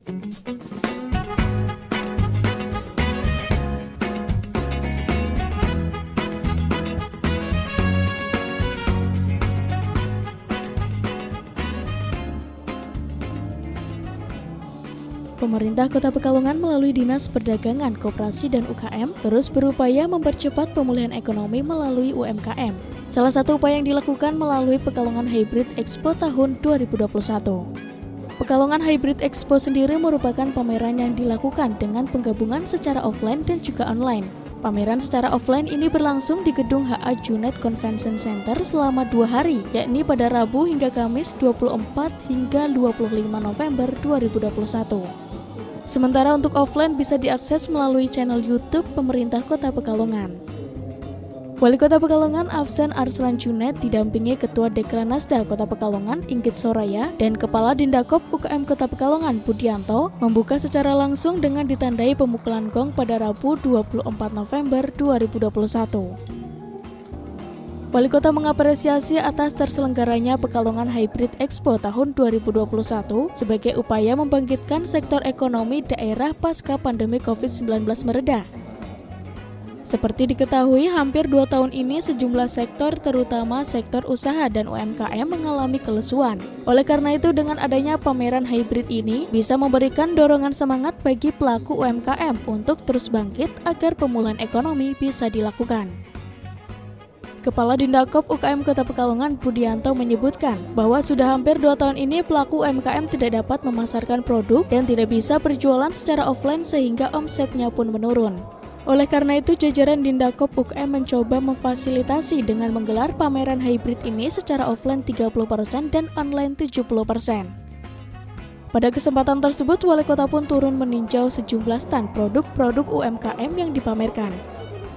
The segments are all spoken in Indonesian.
Pemerintah Kota Pekalongan melalui Dinas Perdagangan, Koperasi, dan UKM terus berupaya mempercepat pemulihan ekonomi melalui UMKM. Salah satu upaya yang dilakukan melalui Pekalongan Hybrid Expo tahun 2021. Pekalongan Hybrid Expo sendiri merupakan pameran yang dilakukan dengan penggabungan secara offline dan juga online. Pameran secara offline ini berlangsung di gedung HA Junet Convention Center selama 2 hari, yakni pada Rabu hingga Kamis 24 hingga 25 November 2021. Sementara untuk offline bisa diakses melalui channel YouTube Pemerintah Kota Pekalongan. Wali Kota Pekalongan Afsan Arslan Junet didampingi Ketua Dekranasda Kota Pekalongan Inggit Soraya dan Kepala Dindakop UKM Kota Pekalongan Budianto membuka secara langsung dengan ditandai pemukulan gong pada Rabu 24 November 2021. Wali Kota mengapresiasi atas terselenggaranya Pekalongan Hybrid Expo tahun 2021 sebagai upaya membangkitkan sektor ekonomi daerah pasca pandemi COVID-19 mereda. Seperti diketahui, hampir 2 tahun ini sejumlah sektor terutama sektor usaha dan UMKM mengalami kelesuan. Oleh karena itu, dengan adanya pameran hybrid ini bisa memberikan dorongan semangat bagi pelaku UMKM untuk terus bangkit agar pemulihan ekonomi bisa dilakukan. Kepala Dindakop UKM Kota Pekalongan Budianto menyebutkan bahwa sudah hampir 2 tahun ini pelaku UMKM tidak dapat memasarkan produk dan tidak bisa berjualan secara offline sehingga omsetnya pun menurun. Oleh karena itu, jajaran Dindakop UKM mencoba memfasilitasi dengan menggelar pameran hybrid ini secara offline 30% dan online 70%. Pada kesempatan tersebut, Wali Kota pun turun meninjau sejumlah stand produk-produk UMKM yang dipamerkan.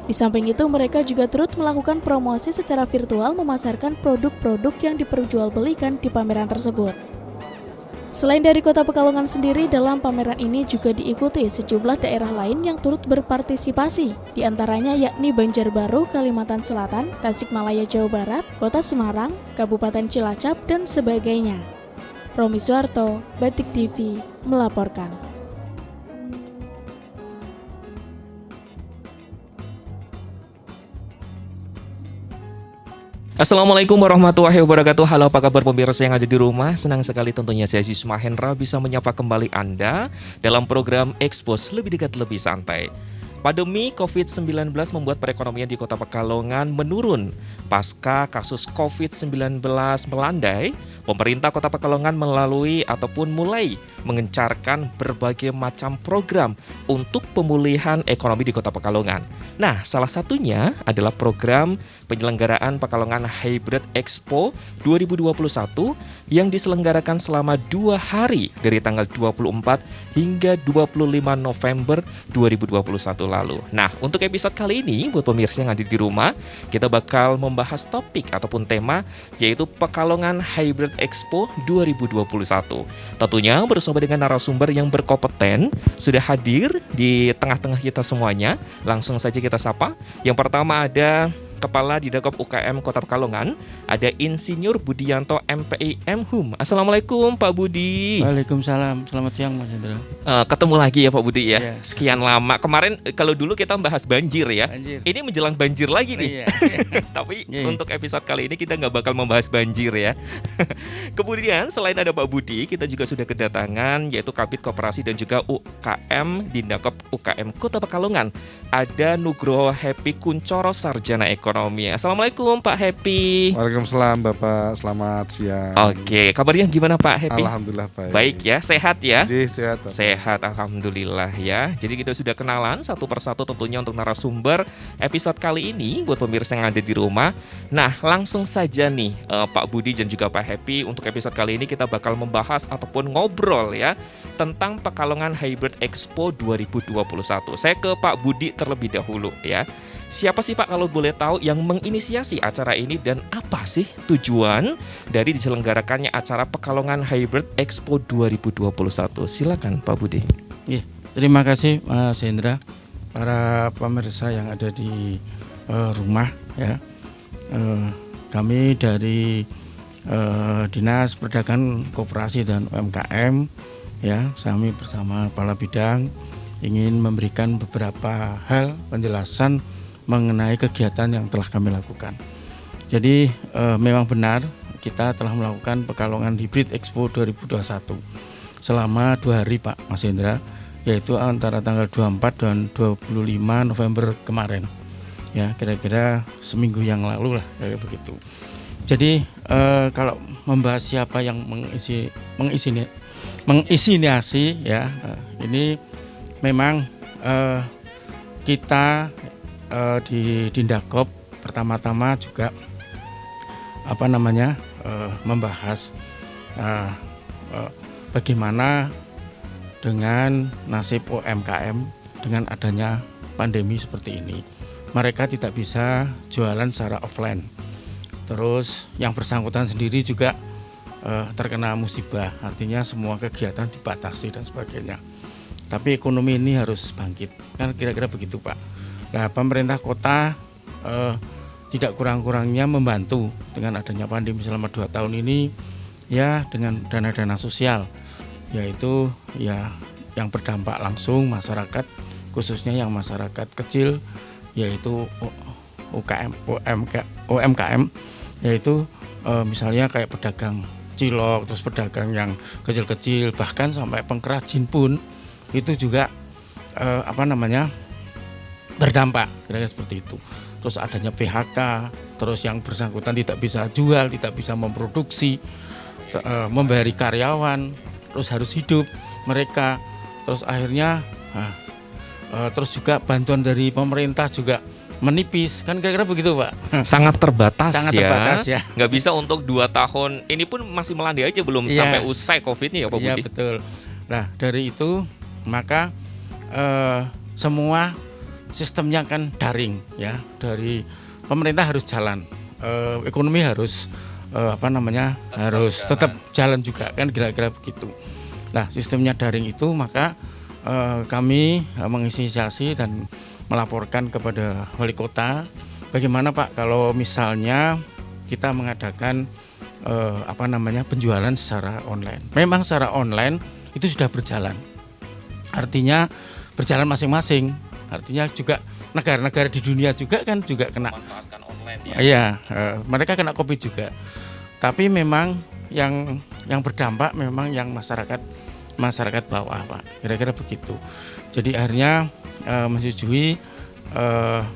Di samping itu, mereka juga turut melakukan promosi secara virtual memasarkan produk-produk yang diperjualbelikan di pameran tersebut. Selain dari Kota Pekalongan sendiri, dalam pameran ini juga diikuti sejumlah daerah lain yang turut berpartisipasi, di antaranya yakni Banjarbaru, Kalimantan Selatan, Tasikmalaya, Jawa Barat, Kota Semarang, Kabupaten Cilacap, dan sebagainya. Romi Suarto, Batik TV, melaporkan. Assalamualaikum warahmatullahi wabarakatuh. Halo, apa kabar pemirsa yang ada di rumah? Senang sekali tentunya saya Yusma Hendra bisa menyapa kembali Anda dalam program Expose Lebih Dekat Lebih Santai. Pandemi COVID-19 membuat perekonomian di Kota Pekalongan menurun. Pasca kasus COVID-19 melandai, pemerintah Kota Pekalongan melalui ataupun mulai mengencarkan berbagai macam program untuk pemulihan ekonomi di Kota Pekalongan. Nah, salah satunya adalah program penyelenggaraan Pekalongan Hybrid Expo 2021 yang diselenggarakan selama 2 hari dari tanggal 24 hingga 25 November 2021 lalu. Nah, untuk episode kali ini buat pemirsa yang ada di rumah, kita bakal membahas topik ataupun tema yaitu Pekalongan Hybrid Expo 2021. Tentunya bersama dengan narasumber yang berkompeten sudah hadir di tengah-tengah kita semuanya. Langsung saja kita sapa. Yang pertama ada Kepala Dindakop UKM Kota Pekalongan, ada Insinyur Budianto MPI MHum. Assalamualaikum Pak Budi. Waalaikumsalam, selamat siang Mas Hendra. Ketemu lagi ya Pak Budi ya. Iya. Sekian lama. Kemarin kalau dulu kita bahas banjir ya. Banjir. Ini menjelang banjir lagi nih. Iya. Tapi Iya. untuk episode kali ini kita nggak bakal membahas banjir ya. Kemudian selain ada Pak Budi, kita juga sudah kedatangan yaitu Kabid Koperasi dan juga UKM Dindakop UKM Kota Pekalongan. Ada Nugroho Happy Kuncoro Sarjana Ekonomi. Assalamualaikum Pak Happy. Waalaikumsalam Bapak, selamat siang. Oke, kabarnya gimana Pak Happy? Alhamdulillah baik. Baik ya, sehat ya? Sehat. Bapak. Sehat, alhamdulillah ya. Jadi kita sudah kenalan satu persatu tentunya untuk narasumber episode kali ini buat pemirsa yang ada di rumah. Nah, langsung saja nih Pak Budi dan juga Pak Happy, untuk episode kali ini kita bakal membahas ataupun ngobrol ya tentang Pekalongan Hybrid Expo 2021. Saya ke Pak Budi terlebih dahulu ya. Siapa sih Pak kalau boleh tahu yang menginisiasi acara ini dan apa sih tujuan dari diselenggarakannya acara Pekalongan Hybrid Expo 2021? Silakan Pak Budi. Ya, terima kasih Mas Hendra, para pemirsa yang ada di rumah ya. Kami dari Dinas Perdagangan Koperasi dan UMKM ya, kami bersama kepala bidang ingin memberikan beberapa hal penjelasan mengenai kegiatan yang telah kami lakukan. Jadi memang benar kita telah melakukan Pekalongan Hybrid Expo 2021 selama 2 hari Pak Mas Hendra, yaitu antara tanggal 24 dan 25 November kemarin. Ya, kira-kira seminggu yang lalu lah, kayak begitu. Jadi kalau membahas siapa yang menginisiasi ya, ini memang kita di Dindakop pertama-tama juga membahas bagaimana dengan nasib UMKM dengan adanya pandemi seperti ini. Mereka tidak bisa jualan secara offline. Terus yang bersangkutan sendiri juga terkena musibah, artinya semua kegiatan dibatasi dan sebagainya. Tapi ekonomi ini harus bangkit, kan kira-kira begitu Pak. Nah, pemerintah kota tidak kurang-kurangnya membantu dengan adanya pandemi selama 2 tahun ini, ya, dengan dana-dana sosial, yaitu ya yang berdampak langsung masyarakat, khususnya yang masyarakat kecil, yaitu UMKM, yaitu misalnya kayak pedagang cilok, terus pedagang yang kecil-kecil, bahkan sampai pengrajin pun itu juga berdampak, kira-kira seperti itu. Terus adanya PHK, terus yang bersangkutan tidak bisa jual, tidak bisa memproduksi, membayari karyawan, terus harus hidup mereka, terus akhirnya terus juga bantuan dari pemerintah juga menipis, kan kira-kira begitu Pak. Sangat terbatas, terbatas ya. Nggak bisa untuk 2 tahun ini pun masih melandai aja, belum sampai usai COVID-nya ya Pak Budi. Iya betul. Nah dari itu maka semua sistemnya kan daring ya, dari pemerintah harus jalan, ekonomi harus harus tetap jalan juga, kan kira-kira begitu. Nah sistemnya daring itu maka kami menginisiasi dan melaporkan kepada wali kota, bagaimana Pak kalau misalnya kita mengadakan penjualan secara online. Memang secara online itu sudah berjalan, artinya berjalan masing-masing, artinya juga negara-negara di dunia juga kan juga kena online ya. Iya, mereka kena COVID juga. Tapi memang yang berdampak memang yang masyarakat bawah Pak, kira-kira begitu. Jadi akhirnya menyetujui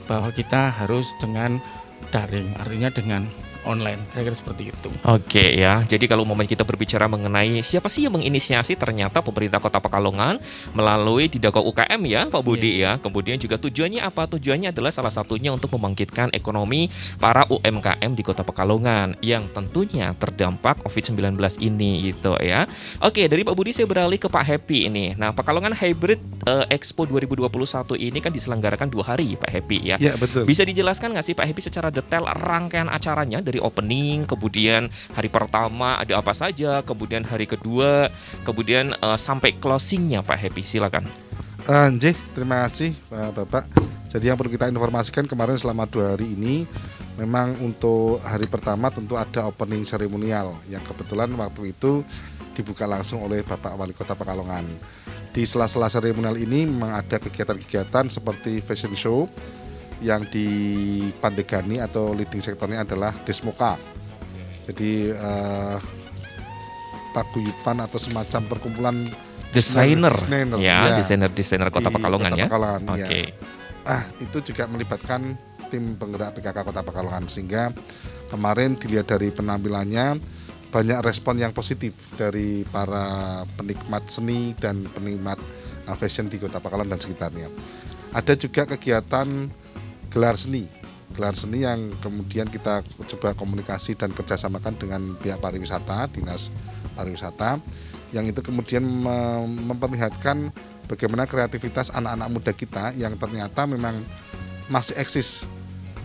bahwa kita harus dengan daring, artinya dengan online, kira-kira seperti itu. Oke ya, jadi kalau momen kita berbicara mengenai siapa sih yang menginisiasi, ternyata pemerintah Kota Pekalongan melalui Dindakop UKM ya Pak Budi ya. Kemudian juga tujuannya apa? Tujuannya adalah salah satunya untuk membangkitkan ekonomi para UMKM di Kota Pekalongan yang tentunya terdampak COVID-19 ini gitu ya. Oke, dari Pak Budi saya beralih ke Pak Happy ini. Nah, Pekalongan Hybrid Expo 2021 ini kan diselenggarakan 2 hari Pak Happy ya. Iya betul. Bisa dijelaskan nggak sih Pak Happy secara detail rangkaian acaranya dari opening, kemudian hari pertama ada apa saja, kemudian hari kedua, kemudian sampai closingnya Pak Happy, silakan. Terima kasih Bapak. Jadi yang perlu kita informasikan kemarin selama 2 hari ini, memang untuk hari pertama tentu ada opening seremonial yang kebetulan waktu itu dibuka langsung oleh Bapak Wali Kota Pekalongan. Di sela-sela seremonial ini memang ada kegiatan-kegiatan seperti fashion show, yang dipandegani atau leading sektornya adalah Desmoka. Jadi paguyuban atau semacam perkumpulan desainer ya, desainer Kota Pekalongan ya. Oke. Itu juga melibatkan tim penggerak PKK Kota Pekalongan, sehingga kemarin dilihat dari penampilannya banyak respon yang positif dari para penikmat seni dan penikmat fashion di Kota Pekalongan dan sekitarnya. Ada juga kegiatan gelar seni yang kemudian kita coba komunikasi dan kerjasamakan dengan pihak pariwisata, dinas pariwisata, yang itu kemudian memperlihatkan bagaimana kreativitas anak-anak muda kita yang ternyata memang masih eksis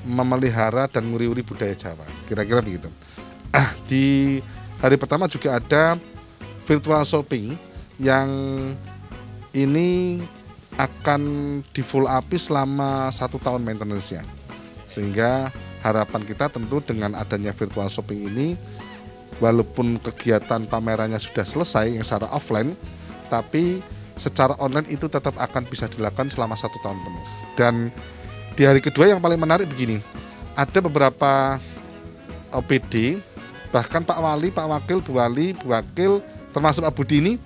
memelihara dan nguri-nguri budaya Jawa, kira-kira begitu. Di hari pertama juga ada virtual shopping yang ini akan di full up selama 1 tahun maintenance-nya, sehingga harapan kita tentu dengan adanya virtual shopping ini, walaupun kegiatan pamerannya sudah selesai yang secara offline, tapi secara online itu tetap akan bisa dilakukan selama 1 tahun penuh. Dan di hari kedua yang paling menarik begini, ada beberapa OPD, bahkan Pak Wali, Pak Wakil, Bu Wali, Bu Wakil, termasuk Pak Budi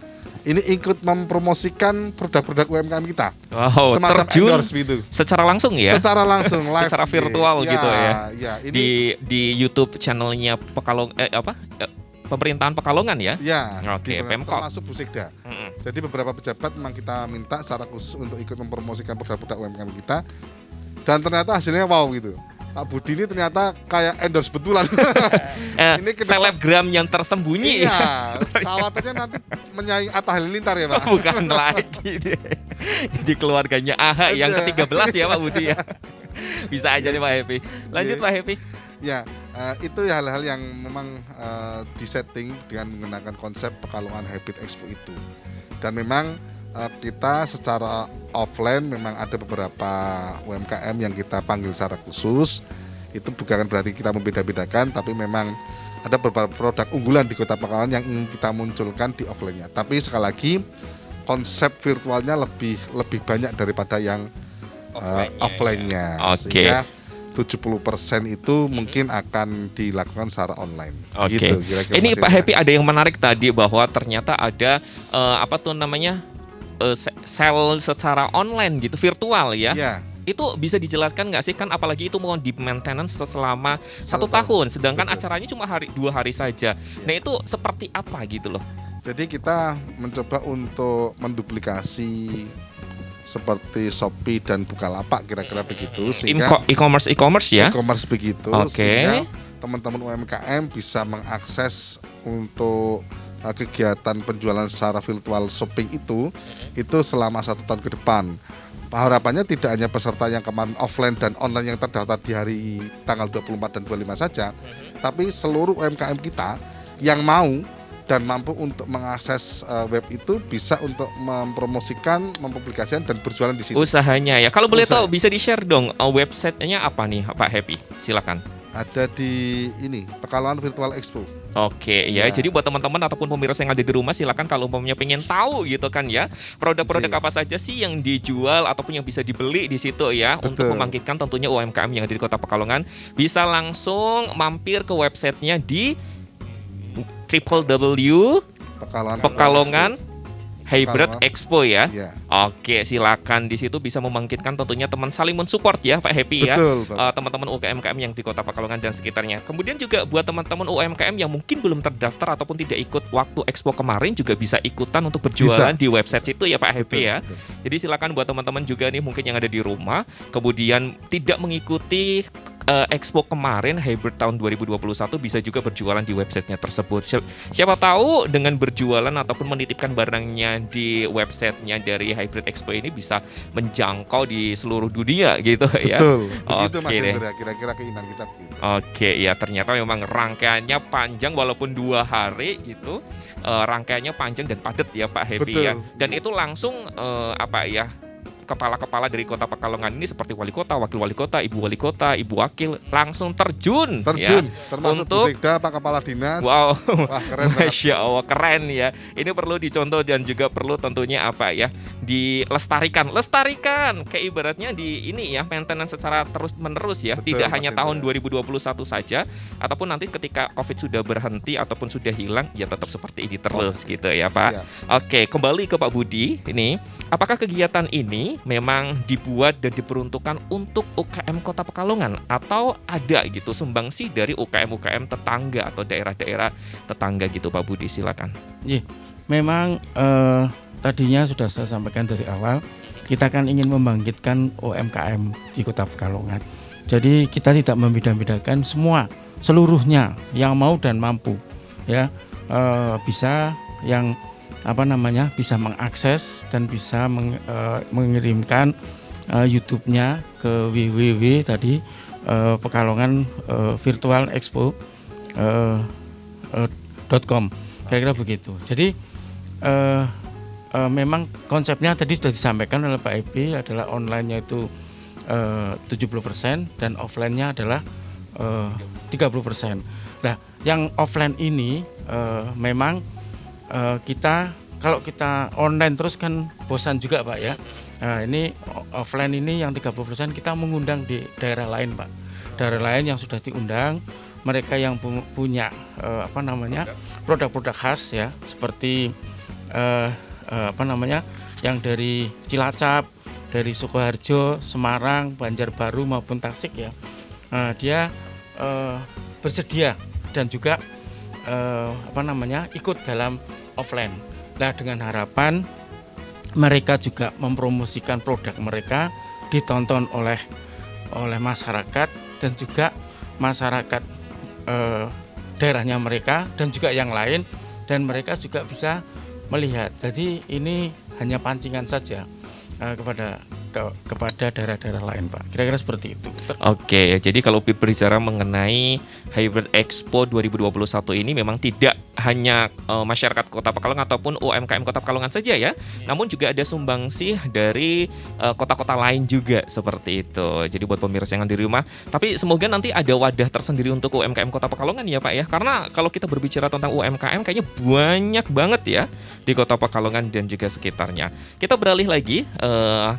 ini ikut mempromosikan produk-produk UMKM kita. Wow, semacam terjun endorse gitu. secara langsung ya? Secara langsung, live. Secara virtual gitu ya? Ya, ini Di YouTube channelnya pemerintahan Pekalongan ya? ya, Oke, di Pemkot. termasuk Bu Sekda. Jadi beberapa pejabat memang kita minta secara khusus untuk ikut mempromosikan produk-produk UMKM kita. Dan ternyata hasilnya wow gitu. Pak Budi ini ternyata kayak endorse betulan. Ini selebgram yang tersembunyi. Iya, khawatirnya nanti menyaing Atta Halilintar ya Pak. Bukan lagi deh. Di keluarganya AHA yang ke-13 ya Pak Budi ya. Bisa aja nih Pak Happy. Lanjut Pak Happy. Ya, itu ya hal-hal yang memang disetting dengan menggunakan konsep Pekalongan Hybrid Expo itu. Dan memang kita secara offline memang ada beberapa UMKM yang kita panggil secara khusus. Itu bukan berarti kita membeda-bedakan, tapi memang ada beberapa produk unggulan di Kota Pekalongan yang ingin kita munculkan di offline-nya. Tapi sekali lagi konsep virtualnya lebih banyak daripada yang offline-nya. Oke. Sehingga 70% itu mungkin akan dilakukan secara online. Oke. Gitu, kira-kira Ini Pak hasilnya. Happy ada yang menarik tadi bahwa ternyata ada sel secara online gitu, virtual ya. Ya. Itu bisa dijelaskan nggak sih, kan apalagi itu mau di maintenance selama 1 tahun, sedangkan Betul. acaranya cuma 2 hari saja. Nah itu seperti apa gitu loh? Jadi kita mencoba untuk menduplikasi seperti Shopee dan Bukalapak kira-kira begitu, sehingga E-commerce ya. e-commerce begitu, Oke. sehingga teman-teman UMKM bisa mengakses untuk kegiatan penjualan secara virtual shopping itu selama 1 tahun ke depan. Harapannya tidak hanya peserta yang kemarin offline dan online yang terdaftar di hari tanggal 24 dan 25 saja, tapi seluruh UMKM kita yang mau dan mampu untuk mengakses web itu bisa untuk mempromosikan, mempublikasikan dan berjualan di situ. Usahanya ya. Kalau boleh Usaha. tahu bisa di-share dong websitenya apa nih Pak Happy? Silakan. Ada di ini Pekalongan Virtual Expo. Oke ya, jadi buat teman-teman ataupun pemirsa yang ada di rumah, silakan kalau umpamanya pengen tahu gitu kan ya, produk-produk apa saja sih yang dijual ataupun yang bisa dibeli di situ ya. Betul. Untuk membangkitkan tentunya UMKM yang ada di Kota Pekalongan, bisa langsung mampir ke websitenya di www.pekalongan Hybrid Expo ya. Ya. Oke, silakan di situ bisa membangkitkan tentunya teman saling mensupport ya Pak Happy ya. Betul, Pak. Teman-teman UMKM yang di Kota Pekalongan dan sekitarnya. Kemudian juga buat teman-teman UMKM yang mungkin belum terdaftar ataupun tidak ikut waktu Expo kemarin juga bisa ikutan untuk berjualan di website itu ya Pak Happy ya. Betul. Jadi silakan buat teman-teman juga nih mungkin yang ada di rumah kemudian tidak mengikuti Expo kemarin Hybrid tahun 2021 bisa juga berjualan di websitenya tersebut. Siapa tahu dengan berjualan ataupun menitipkan barangnya di websitenya dari Hybrid Expo ini bisa menjangkau di seluruh dunia gitu ya. Betul. Begitu Mas Oke deh. Hendra, kira-kira keinginan kita begitu. Oke ya, ternyata memang rangkaiannya panjang walaupun 2 hari gitu. Rangkaiannya panjang dan padat ya Pak Happy Betul. ya. Dan itu langsung kepala-kepala dari Kota Pekalongan ini seperti wali kota, wakil wali kota, ibu wakil langsung terjun ya, termasuk untuk Bu Sekda, Pak Kepala Dinas. wow, Wah, keren banget. Masya Allah keren ya. Ini perlu dicontoh dan juga perlu tentunya dilestarikan kayak ibaratnya di ini ya, maintenance secara terus menerus ya. Betul, Tidak Mas hanya Hendra. tahun 2021 saja, ataupun nanti ketika COVID sudah berhenti ataupun sudah hilang ya tetap seperti ini terus gitu ya Pak. Siap. Oke, kembali ke Pak Budi ini, apakah kegiatan ini memang dibuat dan diperuntukkan untuk UKM Kota Pekalongan atau ada gitu sumbangsi dari UKM-UKM tetangga atau daerah-daerah tetangga gitu Pak Budi, silakan. Iya, memang tadinya sudah saya sampaikan dari awal, kita kan ingin membangkitkan UMKM di Kota Pekalongan. Jadi kita tidak membeda-bedakan seluruhnya yang mau dan mampu ya, bisa yang bisa mengakses dan bisa mengirimkan YouTube-nya ke www tadi Pekalongan Virtual Expo .com, kira-kira begitu. Jadi memang konsepnya tadi sudah disampaikan oleh Pak Epi adalah online-nya itu 70% dan offline-nya adalah 30%. Nah, yang offline ini memang kita kalau kita online terus kan bosan juga Pak ya. Nah ini offline ini yang 30% kita mengundang di daerah lain Pak. Daerah lain yang sudah diundang, mereka yang punya produk-produk khas ya, seperti yang dari Cilacap, dari Sukoharjo, Semarang, Banjarbaru maupun Tasik ya. Nah, dia bersedia dan juga ikut dalam offline. Nah, dengan harapan mereka juga mempromosikan produk mereka, ditonton oleh masyarakat dan juga masyarakat daerahnya mereka dan juga yang lain, dan mereka juga bisa melihat. Jadi ini hanya pancingan saja kepada daerah-daerah lain Pak. Kira-kira seperti itu. Oke, jadi kalau berbicara mengenai Hybrid Expo 2021 ini memang tidak hanya masyarakat Kota Pekalongan ataupun UMKM Kota Pekalongan saja ya, namun juga ada sumbangsih dari kota-kota lain juga seperti itu. Jadi buat pemirsa yang di rumah, tapi semoga nanti ada wadah tersendiri untuk UMKM Kota Pekalongan ya Pak ya, karena kalau kita berbicara tentang UMKM kayaknya banyak banget ya di Kota Pekalongan dan juga sekitarnya. Kita beralih lagi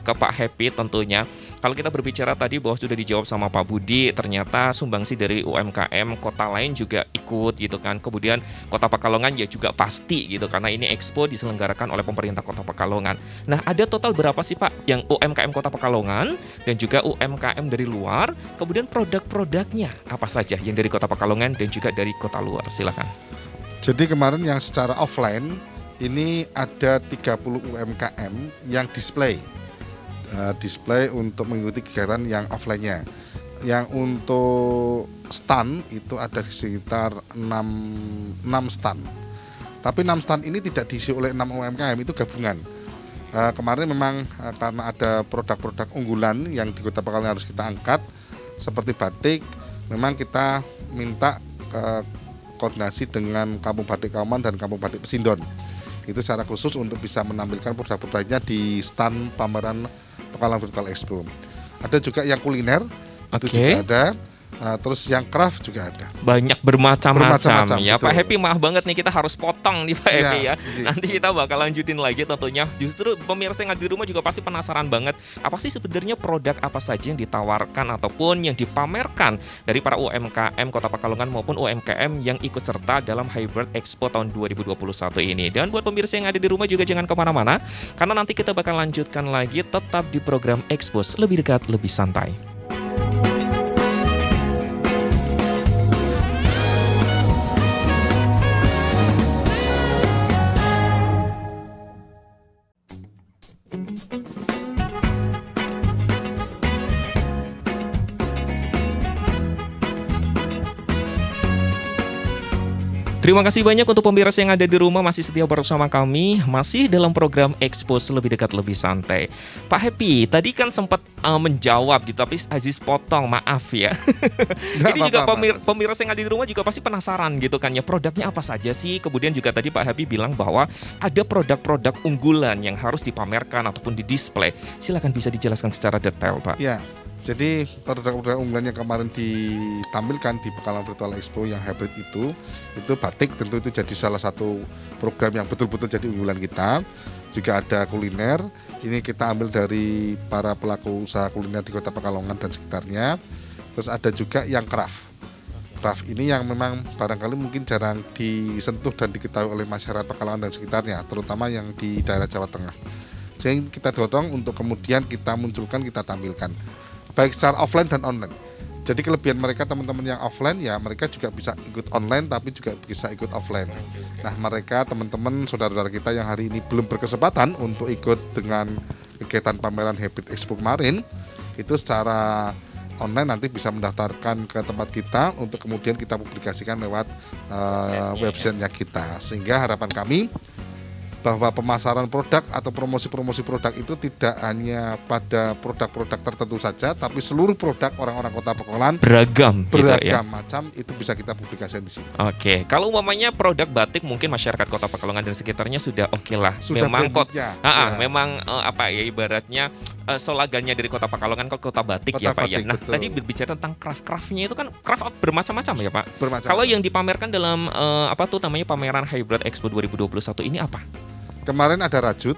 ke Pak Happy tentunya. Kalau kita berbicara tadi bahwa sudah dijawab sama Pak Budi, ternyata sumbangsi dari UMKM kota lain juga ikut gitu kan. Kemudian Kota Pekalongan ya juga pasti gitu, karena ini expo diselenggarakan oleh pemerintah Kota Pekalongan. Nah, ada total berapa sih Pak yang UMKM Kota Pekalongan dan juga UMKM dari luar? Kemudian produk-produknya apa saja yang dari Kota Pekalongan dan juga dari kota luar? Silakan. Jadi kemarin yang secara offline ini ada 30 UMKM yang display untuk mengikuti kegiatan yang offline-nya. Yang untuk stand itu ada sekitar 6 stand. Tapi 6 stand ini tidak diisi oleh 6 UMKM, itu gabungan. Kemarin memang karena ada produk-produk unggulan yang di Kota Pekalongan harus kita angkat, seperti batik, memang kita minta koordinasi dengan Kampung Batik Kauman dan Kampung Batik Pesindon. Itu secara khusus untuk bisa menampilkan produk-produknya di stand pameran Pekalongan Virtual Expo. Ada juga yang kuliner, itu juga ada. Terus yang craft juga ada. Banyak bermacam-macam ya. Betul. Pak Happy, maaf banget nih kita harus potong nih Pak Happy ya. Iya. Nanti kita bakal lanjutin lagi tentunya. Justru pemirsa yang ada di rumah juga pasti penasaran banget, apa sih sebenarnya produk apa saja yang ditawarkan ataupun yang dipamerkan dari para UMKM Kota Pekalongan maupun UMKM yang ikut serta dalam Hybrid Expo tahun 2021 ini. Dan buat pemirsa yang ada di rumah juga jangan kemana-mana, karena nanti kita bakal lanjutkan lagi tetap di program Expos Lebih Dekat Lebih Santai. Terima kasih banyak untuk pemirsa yang ada di rumah masih setia bersama kami, masih dalam program Expos Lebih Dekat Lebih Santai. Pak Happy, tadi kan sempat menjawab gitu, tapi Aziz potong, maaf ya. Ini juga pemirsa yang ada di rumah juga pasti penasaran gitu kan ya, produknya apa saja sih? Kemudian juga tadi Pak Happy bilang bahwa ada produk-produk unggulan yang harus dipamerkan ataupun didisplay. Silakan bisa dijelaskan secara detail Pak. Ya. Jadi produk-produk unggulan yang kemarin ditampilkan di Pekalongan Virtual Expo yang hybrid itu batik, tentu itu jadi salah satu program yang betul-betul jadi unggulan kita. Juga ada kuliner, ini kita ambil dari para pelaku usaha kuliner di Kota Pekalongan dan sekitarnya. Terus ada juga yang craft. Craft ini yang memang barangkali mungkin jarang disentuh dan diketahui oleh masyarakat Pekalongan dan sekitarnya, terutama yang di daerah Jawa Tengah. Jadi kita dorong untuk kemudian kita munculkan, kita tampilkan, baik secara offline dan online. Jadi kelebihan mereka teman-teman yang offline ya mereka juga bisa ikut online tapi juga bisa ikut offline. Nah mereka teman-teman saudara-saudara kita yang hari ini belum berkesempatan untuk ikut dengan kegiatan pameran Hybrid Expo kemarin, itu secara online nanti bisa mendaftarkan ke tempat kita untuk kemudian kita publikasikan lewat websitenya kita. Sehingga harapan kami bahwa pemasaran produk atau promosi-promosi produk itu tidak hanya pada produk-produk tertentu saja, tapi seluruh produk orang-orang Kota Pekalongan beragam gitu ya? Macam itu bisa kita publikasikan di sini. Oke, kalau umpamanya produk batik mungkin masyarakat Kota Pekalongan dan sekitarnya sudah oke lah. Sudah memang memang ibaratnya slogannya dari Kota Pekalongan ke Kota Batik ya Pak ya. Nah betul. Tadi berbicara tentang craft-craftnya itu kan craft bermacam-macam ya Pak. Bermacam. Kalau yang dipamerkan dalam pameran Hybrid Expo 2021 ini apa? Kemarin ada rajut,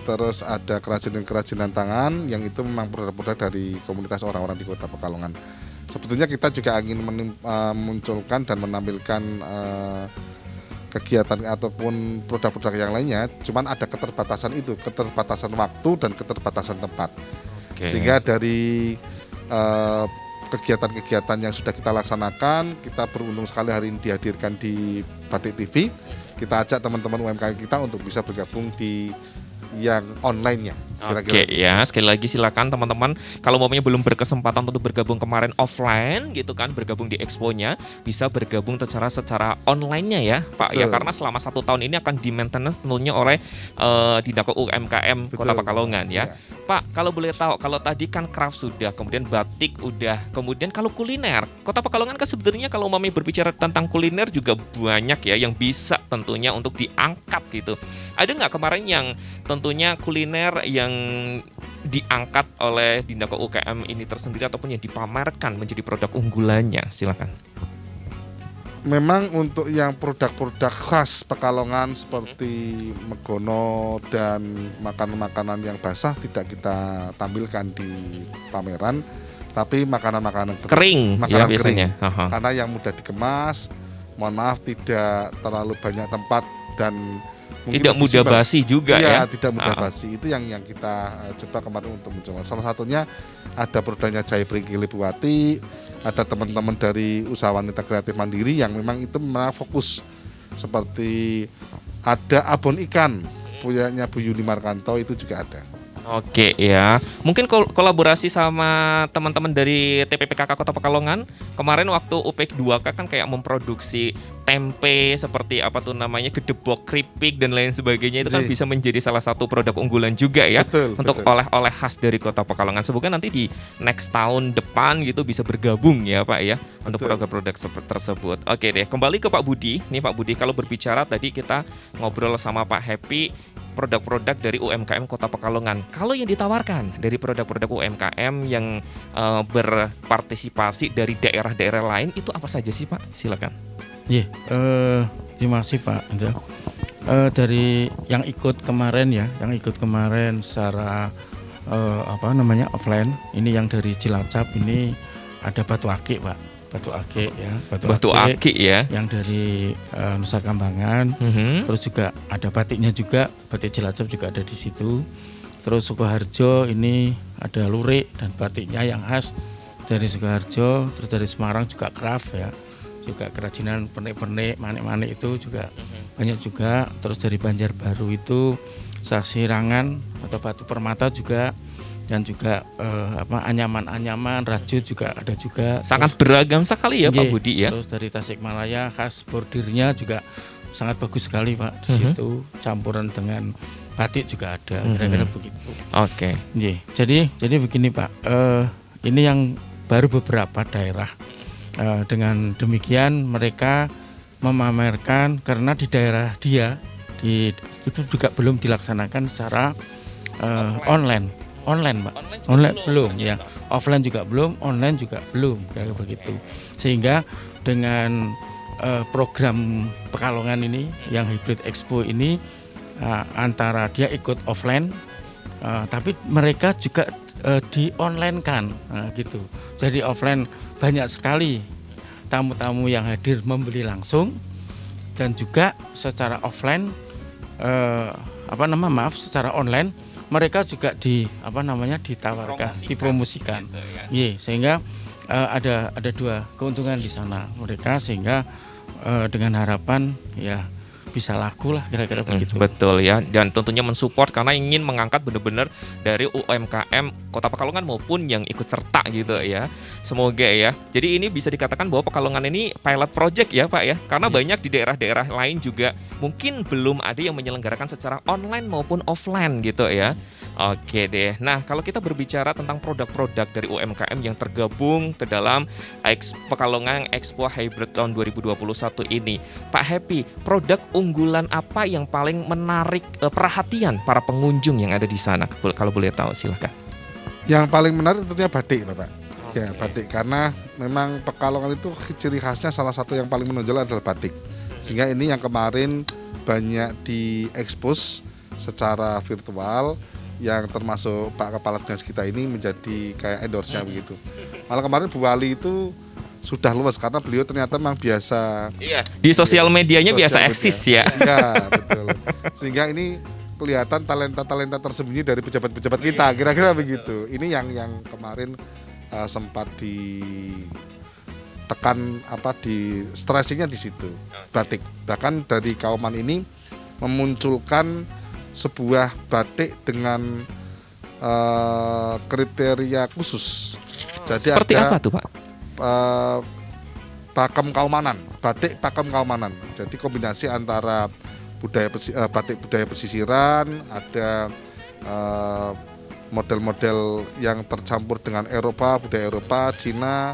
terus ada kerajinan tangan yang itu memang produk-produk dari komunitas orang-orang di Kota Pekalongan. Sebetulnya kita juga ingin memunculkan dan menampilkan kegiatan ataupun produk-produk yang lainnya, cuman ada keterbatasan waktu dan keterbatasan tempat. Sehingga dari kegiatan-kegiatan yang sudah kita laksanakan, kita beruntung sekali hari ini dihadirkan di Batik TV. Kita ajak teman-teman UMKM kita untuk bisa bergabung di yang online-nya. Oke ya, sekali lagi silakan teman-teman kalau mau belum berkesempatan untuk bergabung kemarin offline gitu kan, bergabung di expo-nya, bisa bergabung secara online-nya ya Pak. Ya, karena selama 1 tahun ini akan di maintenance tentunya oleh Dinako UMKM Kota Pekalongan ya. Pak, kalau boleh tahu, kalau tadi kan craft sudah, kemudian batik udah, kemudian kalau kuliner, Kota Pekalongan kan sebenarnya kalau mami berbicara tentang kuliner juga banyak ya yang bisa tentunya untuk diangkat gitu. Ada nggak kemarin yang tentunya kuliner yang diangkat oleh Dinako UMKM ini tersendiri ataupun yang dipamerkan menjadi produk unggulannya? Silakan. Memang untuk yang produk-produk khas Pekalongan seperti megono dan makanan-makanan yang basah tidak kita tampilkan di pameran, tapi makanan-makanan kering, makanan ya, kering. biasanya. Karena yang mudah dikemas, mohon maaf tidak terlalu banyak tempat dan tidak mudah basi juga ya. Tidak mudah basi. Itu yang kita coba kemarin untuk mencoba. Salah satunya ada produknya Jahe Bringkil Ibuwati. Ada teman-teman dari usaha wanita kreatif mandiri yang memang itu memang fokus, seperti ada abon ikan punyanya Bu Yuni Markanto, itu juga ada. Oke ya, mungkin kolaborasi sama teman-teman dari TPPKK Kota Pekalongan. Kemarin waktu UPEK 2K kan kayak memproduksi tempe seperti apa tuh namanya, gedebok, keripik dan lain sebagainya. Itu kan bisa menjadi salah satu produk unggulan juga ya. Untuk oleh-oleh khas dari Kota Pekalongan. Semoga nanti di next tahun depan gitu bisa bergabung ya Pak ya, untuk produk-produk tersebut. Oke deh, kembali ke Pak Budi. Nih Pak Budi, kalau berbicara tadi kita ngobrol sama Pak Happy produk-produk dari UMKM Kota Pekalongan. Kalau yang ditawarkan dari produk-produk UMKM yang berpartisipasi dari daerah-daerah lain itu apa saja sih Pak? Silakan. Terima kasih Pak. Dari yang ikut kemarin secara offline, ini yang dari Cilacap ini ada batu akik Pak. Batu akik ya, yang dari Nusa Kambangan. Terus juga ada batiknya juga, batik Cilacap juga ada di situ. Terus Sukoharjo ini ada lurik dan batiknya yang khas dari Sukoharjo. Terus dari Semarang juga craft ya, juga kerajinan pernik-pernik, manik-manik itu juga banyak juga. Terus dari Banjarbaru itu sasirangan atau batu permata juga. Dan juga anyaman-anyaman, rajut juga ada juga. Sangat beragam sekali ya Pak Budi ya. Terus dari Tasikmalaya khas bordirnya juga sangat bagus sekali Pak di situ. Campuran dengan batik juga ada, kira-kira begitu. Oke. Jadi begini Pak, ini yang baru beberapa daerah. Dengan demikian mereka memamerkan karena di daerah itu juga belum dilaksanakan secara online Pak. Online belum ya. Offline juga belum, online juga belum, kayak begitu. Sehingga dengan program Pekalongan ini yang Hybrid Expo ini antara dia ikut offline tapi mereka juga di online kan gitu. Jadi offline banyak sekali tamu-tamu yang hadir membeli langsung, dan juga secara offline secara online mereka juga ditawarkan, dipromosikan. Sehingga ada 2 keuntungan di sana mereka, sehingga dengan harapan ya bisa laku lah, kira-kira begitu. Betul ya, dan tentunya mensupport karena ingin mengangkat benar-benar dari UMKM Kota Pekalongan maupun yang ikut serta gitu ya. Semoga ya. Jadi ini bisa dikatakan bahwa Pekalongan ini pilot project ya Pak ya, karena banyak di daerah-daerah lain juga mungkin belum ada yang menyelenggarakan secara online maupun offline gitu ya. Oke deh. Nah, kalau kita berbicara tentang produk-produk dari UMKM yang tergabung ke dalam Pekalongan Expo Hybrid tahun 2021 ini, Pak Happy, produk unggulan apa yang paling menarik perhatian para pengunjung yang ada di sana? Kalau boleh tahu silakan. Yang paling menarik tentunya batik, Bapak. Ya, batik, karena memang Pekalongan itu ciri khasnya salah satu yang paling menonjol adalah batik. Sehingga ini yang kemarin banyak diekspos secara virtual, yang termasuk Pak Kepala Dinas kita ini menjadi kayak endorse-nya begitu. Malah kemarin Bu Wali itu sudah luas karena beliau ternyata memang biasa. Iya. Di sosial medianya biasa eksis ya. Iya, betul. Sehingga ini kelihatan talenta-talenta tersembunyi dari pejabat-pejabat kita, kira-kira begitu. Ini yang kemarin sempat ditekan di stressingnya di situ, batik. Bahkan dari Kauman ini memunculkan sebuah batik dengan kriteria khusus. Jadi seperti ada apa tuh Pak? Pakem Kaumanan, batik Pakem Kaumanan. Jadi kombinasi antara batik budaya pesisiran, ada model-model yang tercampur dengan budaya Eropa, Cina,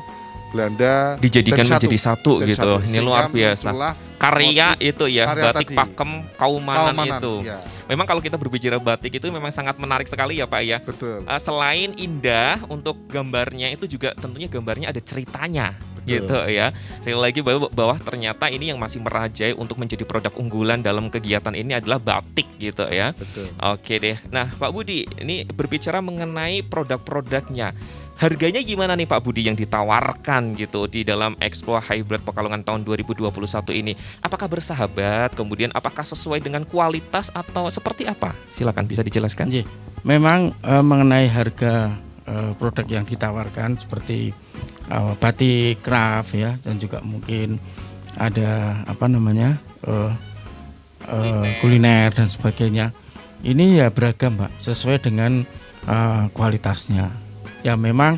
Belanda, dijadikan menjadi satu gitu. Ini Sehingga luar biasa. Karya itu ya, batik tadi, Pakem Kaumanan itu. Ya. Memang kalau kita berbicara batik itu memang sangat menarik sekali ya Pak ya. Betul. Selain indah untuk gambarnya, itu juga tentunya gambarnya ada ceritanya. Betul. Gitu ya. Sekali lagi bahwa ternyata ini yang masih merajai untuk menjadi produk unggulan dalam kegiatan ini adalah batik gitu ya. Betul. Oke deh. Nah Pak Budi, ini berbicara mengenai produk-produknya. Harganya gimana nih Pak Budi yang ditawarkan gitu di dalam Expo Hybrid Pekalongan tahun 2021 ini? Apakah bersahabat? Kemudian apakah sesuai dengan kualitas atau seperti apa? Silakan bisa dijelaskan. Memang mengenai harga produk yang ditawarkan seperti batik craft ya, dan juga mungkin ada kuliner dan sebagainya. Ini ya beragam Pak, sesuai dengan kualitasnya. Ya memang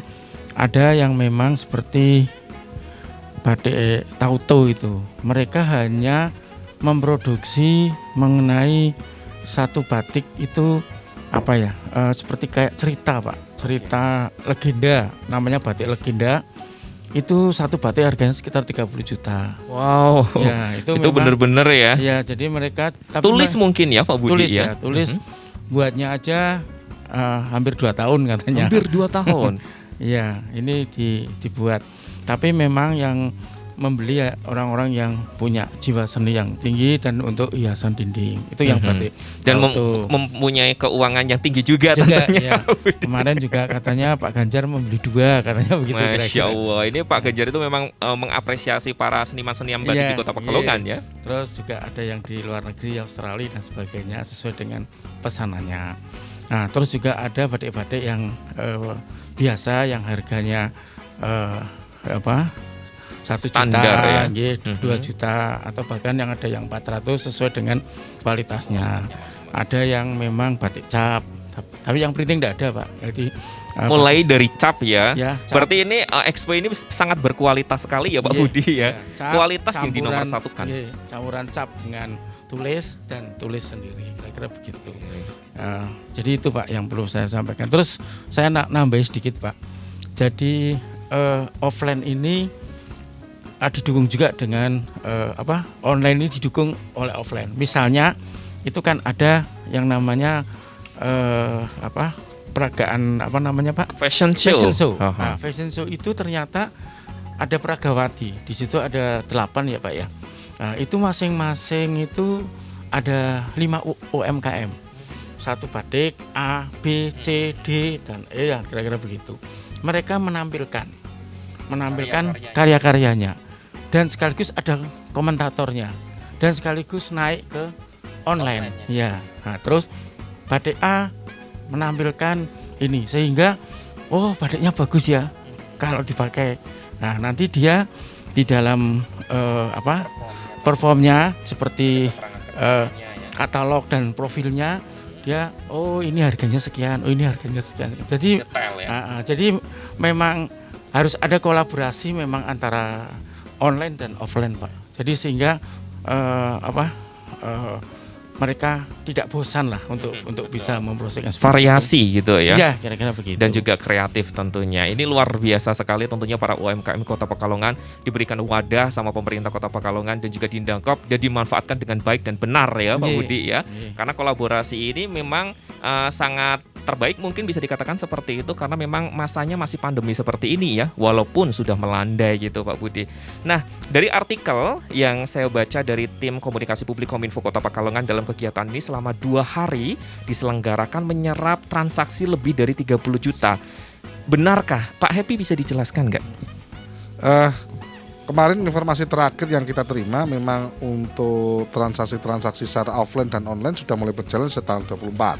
ada yang memang seperti batik Tauto itu, mereka hanya memproduksi mengenai satu batik itu seperti kayak cerita Pak, cerita legenda, namanya batik legenda. Itu satu batik harganya sekitar 30 juta. Wow. Ya, itu benar-benar ya. Ya, jadi mereka tulis mungkin ya Pak Budi tulis ya. Tulis buatnya aja hampir 2 tahun katanya. Hampir 2 tahun. Ya, ini dibuat. Tapi memang yang membeli ya orang-orang yang punya jiwa seni yang tinggi dan untuk hiasan dinding. Itu yang batik. Dan mempunyai keuangan yang tinggi juga tentunya. Ya. Kemarin juga katanya Pak Ganjar membeli 2, katanya begitu. Masya Allah, ini Pak Ganjar itu memang mengapresiasi para seniman-seniman batik di Kota Pekalongan ya. Terus juga ada yang di luar negeri, Australia dan sebagainya, sesuai dengan pesanannya. Nah, terus juga ada batik-batik yang biasa yang harganya 1 juta, ya? 2 juta, atau bahkan yang ada yang 400 sesuai dengan kualitasnya. Ada yang memang batik cap, tapi yang printing tidak ada Pak. Jadi mulai dari cap ya. Cap. Berarti ini Expo ini sangat berkualitas sekali ya Pak Budi ya. Cap, kualitas yang dinomorsatukan. Campuran cap dengan tulis dan tulis sendiri, kira-kira begitu. Jadi itu Pak yang perlu saya sampaikan. Terus saya nambahin sedikit Pak. Jadi offline ini didukung juga dengan online ini didukung oleh offline. Misalnya itu kan ada yang namanya peragaan Pak? Fashion show. Nah, fashion show itu ternyata ada peragawati. Di situ ada 8 ya Pak ya. Nah, itu masing-masing itu ada 5 UMKM. Satu batik A, B, C, D dan E, ya kira-kira begitu. Mereka menampilkan karya-karyanya. Dan sekaligus ada komentatornya, dan sekaligus naik ke online. Ya, nah, terus batik A menampilkan ini sehingga batiknya bagus ya kalau dipakai. Nah, nanti dia di dalam performnya seperti katalog dan profilnya dia ini harganya sekian, ini harganya sekian. Jadi jadi memang harus ada kolaborasi memang antara online dan offline Pak. Jadi sehingga mereka tidak bosan lah untuk bisa memproseskan variasi gitu ya. Iya, kira-kira begitu. Dan juga kreatif tentunya. Ini luar biasa sekali tentunya para UMKM Kota Pekalongan diberikan wadah sama pemerintah Kota Pekalongan dan juga Dindangkop dan dimanfaatkan dengan baik dan benar ya Pak Budi ya. Karena kolaborasi ini memang sangat terbaik mungkin bisa dikatakan seperti itu karena memang masanya masih pandemi seperti ini ya, walaupun sudah melandai gitu Pak Budi. Nah, dari artikel yang saya baca dari tim komunikasi publik Kominfo Kota Pekalongan, dalam kegiatan ini selama 2 hari diselenggarakan menyerap transaksi lebih dari 30 juta. Benarkah? Pak Happy bisa dijelaskan nggak? Kemarin informasi terakhir yang kita terima memang untuk transaksi-transaksi secara offline dan online sudah mulai berjalan setahun 24.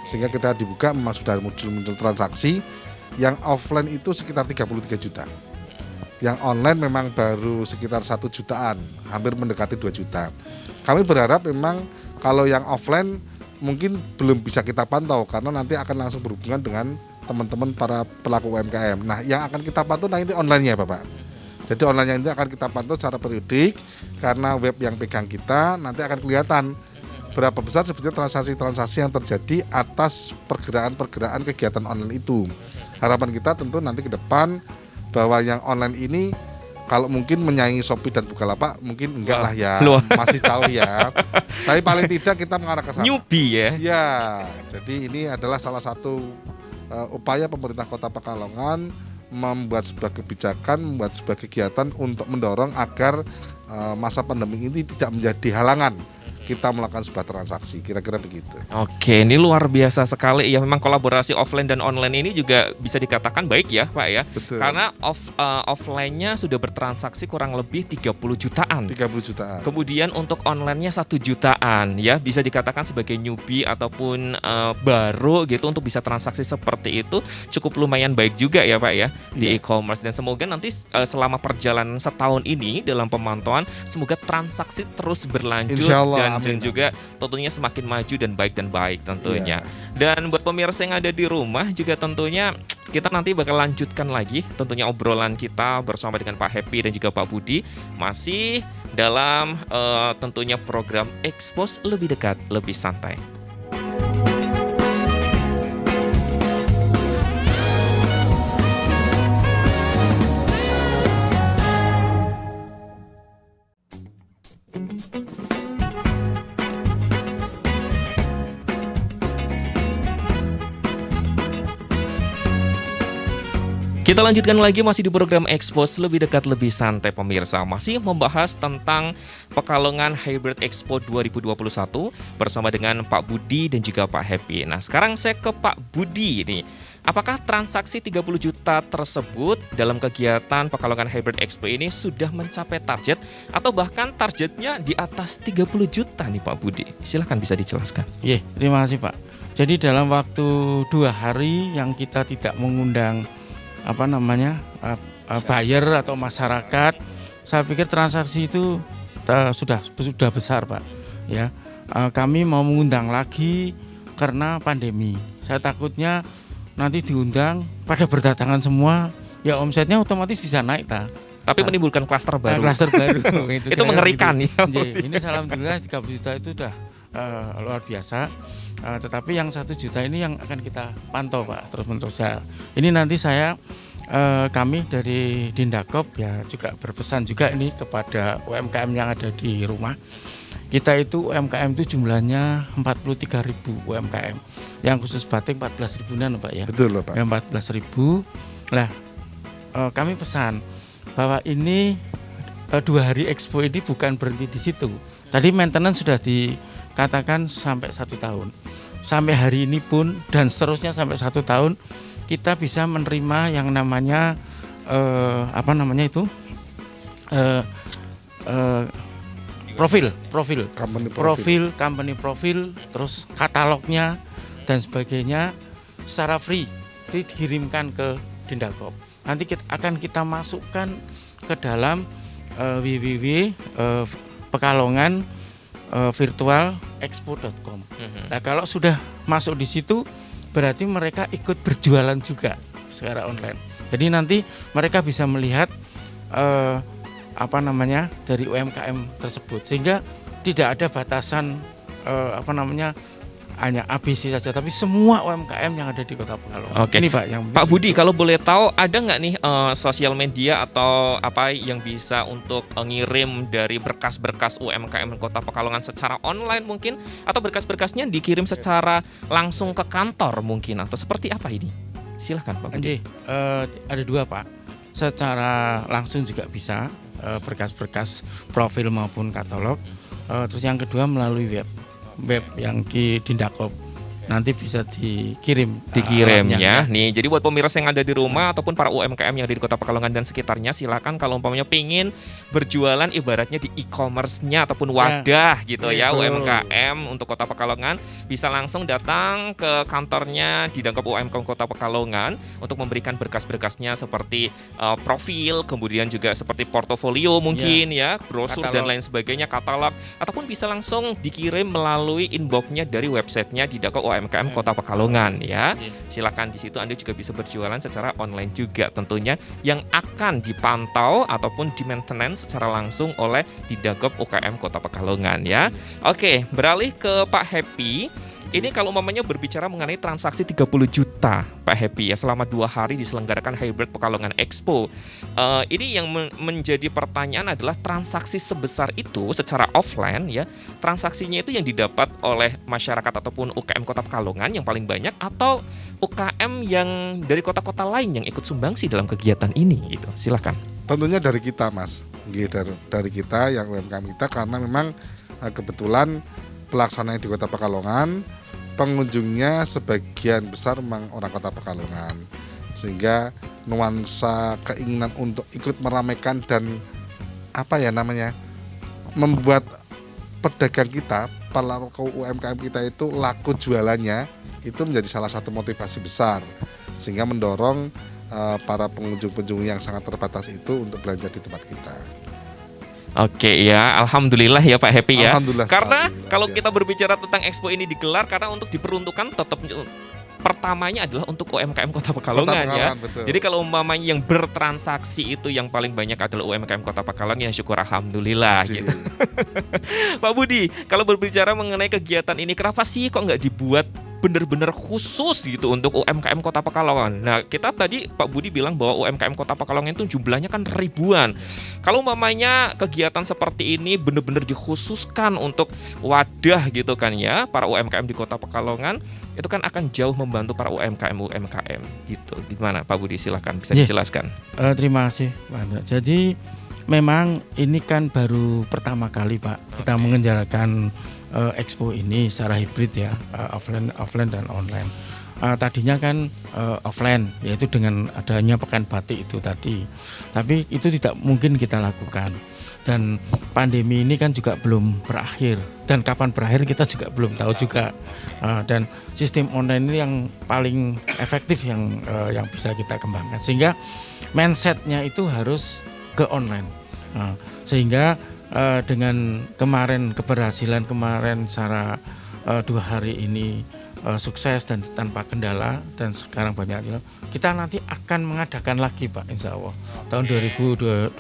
Sehingga kita dibuka memang sudah muncul transaksi. Yang offline itu sekitar 33 juta. Yang online memang baru sekitar 1 jutaan, hampir mendekati 2 juta. Kami berharap memang kalau yang offline mungkin belum bisa kita pantau karena nanti akan langsung berhubungan dengan teman-teman para pelaku UMKM. Nah, yang akan kita pantau nanti online-nya Bapak. Jadi online itu akan kita pantau secara periodik karena web yang pegang kita nanti akan kelihatan berapa besar sebetulnya transaksi-transaksi yang terjadi atas pergerakan-pergerakan kegiatan online itu. Harapan kita tentu nanti ke depan bahwa yang online ini kalau mungkin menyaingi Shopee dan Bukalapak mungkin enggak lah ya, masih jauh ya. Tapi paling tidak kita mengarah ke sana. Newbie ya. Ya, jadi ini adalah salah satu upaya pemerintah Kota Pekalongan membuat sebuah kebijakan, membuat sebuah kegiatan untuk mendorong agar masa pandemi ini tidak menjadi halangan kita melakukan sebuah transaksi, kira-kira begitu. Oke, ini luar biasa sekali ya. Memang kolaborasi offline dan online ini juga bisa dikatakan baik ya Pak ya. Betul. Karena offline-nya sudah bertransaksi kurang lebih 30 jutaan. 30 jutaan. Kemudian untuk online-nya 1 jutaan ya. Bisa dikatakan sebagai newbie ataupun baru gitu untuk bisa transaksi seperti itu cukup lumayan baik juga ya Pak ya di e-commerce. Dan semoga nanti selama perjalanan setahun ini dalam pemantauan semoga transaksi terus berlanjut. Insyaallah. Dan juga tentunya semakin maju dan baik tentunya. Dan buat pemirsa yang ada di rumah juga tentunya kita nanti bakal lanjutkan lagi tentunya obrolan kita bersama dengan Pak Happy dan juga Pak Budi masih dalam tentunya program Expose Lebih Dekat Lebih Santai. Kita lanjutkan lagi masih di program Expose Lebih Dekat Lebih Santai pemirsa. Masih membahas tentang Pekalongan Hybrid Expo 2021 bersama dengan Pak Budi dan juga Pak Happy. Nah sekarang saya ke Pak Budi nih. Apakah transaksi 30 juta tersebut dalam kegiatan Pekalongan Hybrid Expo ini sudah mencapai target atau bahkan targetnya di atas 30 juta nih Pak Budi? Silahkan bisa dijelaskan. Iya, terima kasih Pak. Jadi dalam waktu 2 hari yang kita tidak mengundang buyer atau masyarakat, saya pikir transaksi itu sudah besar Pak ya. Kami mau mengundang lagi karena pandemi. Saya takutnya nanti diundang pada berdatangan semua ya omsetnya otomatis bisa naik tapi menimbulkan klaster baru. Itu mengerikan gitu. Ya. Ini alhamdulillah 30 juta itu sudah luar biasa. Tetapi yang 1 juta ini yang akan kita pantau Pak terus-menerus. Ini nanti kami dari Dindakop ya juga berpesan juga ini kepada UMKM yang ada di rumah. Kita itu UMKM itu jumlahnya 43.000 UMKM. Yang khusus batik 14.000-an Pak ya. Betul Pak. Yang 14.000. Nah, kami pesan bahwa ini 2 hari expo ini bukan berhenti di situ. Tadi maintenance sudah dikatakan sampai 1 tahun. Sampai hari ini pun dan seterusnya sampai 1 tahun kita bisa menerima yang namanya company profil, terus katalognya dan sebagainya secara free dikirimkan ke Dindakop. Nanti akan kita masukkan ke dalam Pekalongan virtualexpo.com. Nah, kalau sudah masuk di situ berarti mereka ikut berjualan juga secara online. Jadi nanti mereka bisa melihat dari UMKM tersebut sehingga tidak ada batasan hanya ABC saja, tapi semua UMKM yang ada di Kota Pekalongan. Oke. Ini Pak yang Pak Budi, kalau boleh tahu ada nggak nih sosial media atau apa yang bisa untuk ngirim dari berkas-berkas UMKM Kota Pekalongan secara online mungkin, atau berkas-berkasnya dikirim secara langsung ke kantor mungkin, atau seperti apa ini? Silahkan Pak Budi. Ada dua Pak, secara langsung juga bisa berkas-berkas profil maupun katalog. Terus yang kedua melalui web yang di Dindakop, nanti bisa dikirim ya. Nih, jadi buat pemirsa yang ada di rumah ataupun para UMKM yang ada di Kota Pekalongan dan sekitarnya, silakan kalau umpamanya pengen berjualan ibaratnya di e-commerce-nya ataupun wadah gitu ya, UMKM untuk Kota Pekalongan, bisa langsung datang ke kantornya di Dindakop UMKM Kota Pekalongan untuk memberikan berkas-berkasnya seperti profil, kemudian juga seperti portofolio mungkin ya, brosur dan lain sebagainya, katalog, ataupun bisa langsung dikirim melalui inbox-nya dari websitenya di Dindakop UMKM Kota Pekalongan ya. Silakan di situ Anda juga bisa berjualan secara online juga tentunya, yang akan dipantau ataupun di maintenance secara langsung oleh Dindakop UKM Kota Pekalongan ya. Oke, beralih ke Pak Happy. Ini kalau umpamanya berbicara mengenai transaksi 30 juta Pak Happy ya, selama 2 hari diselenggarakan Hybrid Pekalongan Expo. Ini yang menjadi pertanyaan adalah transaksi sebesar itu secara offline ya, transaksinya itu yang didapat oleh masyarakat ataupun UKM Kota Pekalongan yang paling banyak, atau UKM yang dari kota-kota lain yang ikut sumbangsi dalam kegiatan ini gitu. Silakan. Tentunya dari kita Mas, dari kita yang UMKM kita, karena memang kebetulan pelaksananya di Kota Pekalongan, pengunjungnya sebagian besar memang orang Kota Pekalongan, sehingga nuansa keinginan untuk ikut meramaikan dan membuat pedagang kita, pelaku UMKM kita itu laku jualannya, itu menjadi salah satu motivasi besar, sehingga mendorong para pengunjung-pengunjung yang sangat terbatas itu untuk belanja di tempat kita. Oke ya, alhamdulillah ya Pak Happy ya. Karena kalau biasa. kita berbicara tentang expo ini digelar karena untuk diperuntukkan tetap pertamanya adalah untuk UMKM Kota Pekalongan ya. Betul. Jadi kalau umpamanya yang bertransaksi itu yang paling banyak adalah UMKM Kota Pekalongan, ya syukur alhamdulillah gitu. Pak Budi, kalau berbicara mengenai kegiatan ini, kenapa sih kok nggak dibuat benar-benar khusus gitu untuk UMKM Kota Pekalongan? Nah, kita tadi Pak Budi bilang bahwa UMKM Kota Pekalongan itu jumlahnya kan ribuan. Kalau umpamanya kegiatan seperti ini benar-benar dikhususkan untuk wadah gitu kan ya, para UMKM di Kota Pekalongan, itu kan akan jauh membantu para UMKM gitu. Gimana Pak Budi, silakan bisa dijelaskan. Terima kasih Pak Andra. Jadi memang ini kan baru pertama kali Pak kita mengenjarakan expo ini secara hibrid ya, offline dan online. Tadinya kan offline, yaitu dengan adanya Pekan Batik itu tadi. Tapi itu tidak mungkin kita lakukan. Dan pandemi ini kan juga belum berakhir. Dan kapan berakhir kita juga belum tahu juga. Dan sistem online ini yang paling efektif yang bisa kita kembangkan. Sehingga mindsetnya itu harus ke online. Sehingga dengan keberhasilan kemarin secara 2 hari ini sukses dan tanpa kendala, dan sekarang banyak kita nanti akan mengadakan lagi Pak, insya Allah tahun 2022.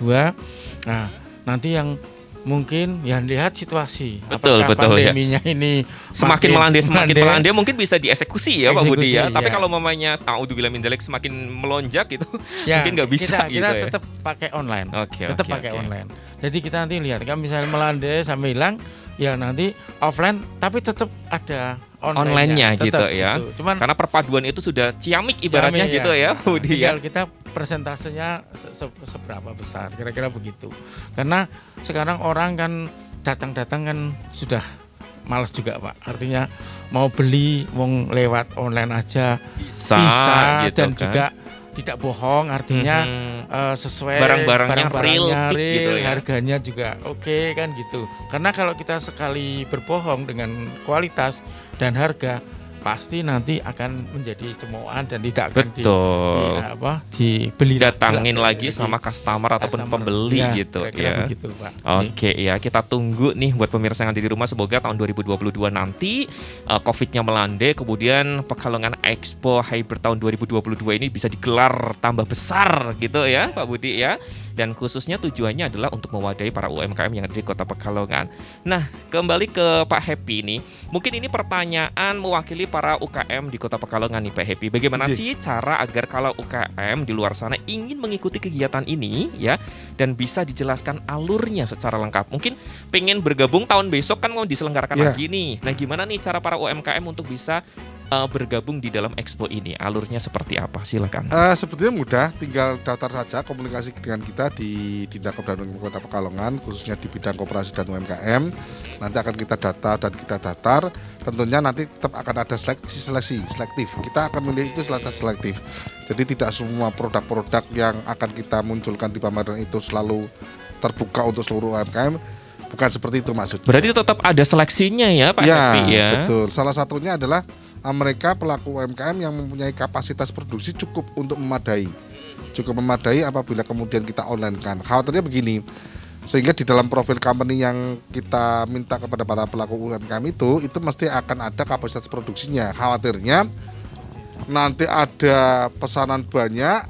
Nah nanti yang mungkin ya lihat situasi, betul pandeminya ya. Ini semakin melandai mungkin bisa dieksekusi ya Pak Budi ya. Tapi kalau mamanya auzubillah min dzalik semakin melonjak gitu ya, mungkin nggak bisa kita gitu tetap pakai online. Tetap pakai online. Jadi kita nanti lihat kan misalnya melandai sampai hilang ya, nanti offline tapi tetap ada online-nya gitu ya. Gitu. Cuman karena perpaduan itu sudah ciamik ibaratnya gitu ya Budi ya. Tinggal kita persentasenya seberapa besar, kira-kira begitu. Karena sekarang orang kan datang kan sudah malas juga Pak. Artinya mau beli wong lewat online aja bisa gitu, dan kan juga tidak bohong, artinya sesuai barang-barangnya real gitu ya. Harganya juga oke kan gitu. Karena kalau kita sekali berbohong dengan kualitas dan harga, pasti nanti akan menjadi cemoohan dan tidak akan dibeli datangin lagi sama customer ataupun pembeli ya, gitu ya. Begitu, Pak. Oke ya, kita tunggu nih buat pemirsa yang ada di rumah, semoga tahun 2022 nanti COVID-nya melandai, kemudian Pekalongan Expo Hybrid tahun 2022 ini bisa digelar tambah besar gitu ya Pak Budi ya. dan khususnya tujuannya adalah untuk mewadahi para UMKM yang ada di Kota Pekalongan. Nah, kembali ke Pak Happy nih. Mungkin ini pertanyaan mewakili para UKM di Kota Pekalongan nih Pak Happy. Bagaimana sih cara agar kalau UKM di luar sana ingin mengikuti kegiatan ini ya, dan bisa dijelaskan alurnya secara lengkap. Mungkin pengen bergabung tahun besok kan mau diselenggarakan lagi nih. Nah, gimana nih cara para UMKM untuk bisa bergabung di dalam expo ini? Alurnya seperti apa? Silakan. Sebetulnya mudah, tinggal daftar saja, komunikasi dengan kita di Dinakop dan Kota Pekalongan, khususnya di bidang koperasi dan UMKM. Nanti akan kita data dan kita daftar. Tentunya nanti tetap akan ada seleksi selektif. Kita akan memilih itu seleksi selektif. Jadi tidak semua produk-produk yang akan kita munculkan di pameran itu selalu terbuka untuk seluruh UMKM. Bukan seperti itu maksudnya. Berarti tetap ada seleksinya ya Pak Happy ya? Betul. Salah satunya adalah mereka pelaku UMKM yang mempunyai kapasitas produksi cukup untuk memadai. Cukup memadai apabila kemudian kita online kan. Khawatirnya begini, sehingga di dalam profil company yang kita minta kepada para pelaku UMKM itu mesti akan ada kapasitas produksinya. Khawatirnya nanti ada pesanan banyak,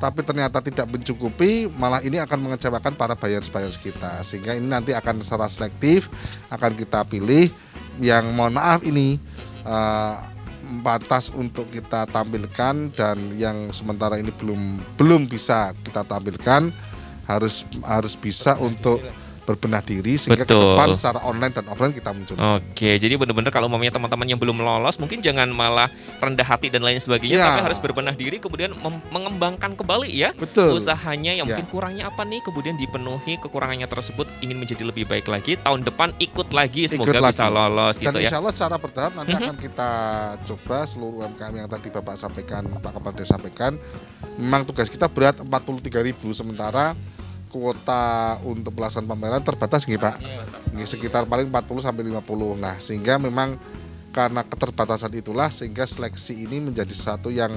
tapi ternyata tidak mencukupi, malah ini akan mengecewakan para buyers kita. Sehingga ini nanti akan secara selektif, akan kita pilih yang mohon maaf ini batas untuk kita tampilkan, dan yang sementara ini belum bisa kita tampilkan harus bisa untuk berbenah diri sehingga ke depan secara online dan offline kita muncul. Oke, jadi benar-benar kalau umpamanya teman-teman yang belum lolos mungkin jangan malah rendah hati dan lain sebagainya, tapi harus berbenah diri kemudian mengembangkan kembali ya. Betul. Usahanya yang mungkin kurangnya apa nih, kemudian dipenuhi kekurangannya tersebut, ingin menjadi lebih baik lagi, tahun depan ikut lagi, semoga bisa lolos dan gitu ya. Insya Allah secara bertahap nanti akan kita coba seluruh UMKM yang tadi Bapak sampaikan, Pak Kepala Desa sampaikan. Memang tugas kita berat 43.000, sementara kuota untuk pelaksanaan pameran terbatas nggih Pak. Sekitar paling 40 sampai 50. Nah, sehingga memang karena keterbatasan itulah sehingga seleksi ini menjadi satu yang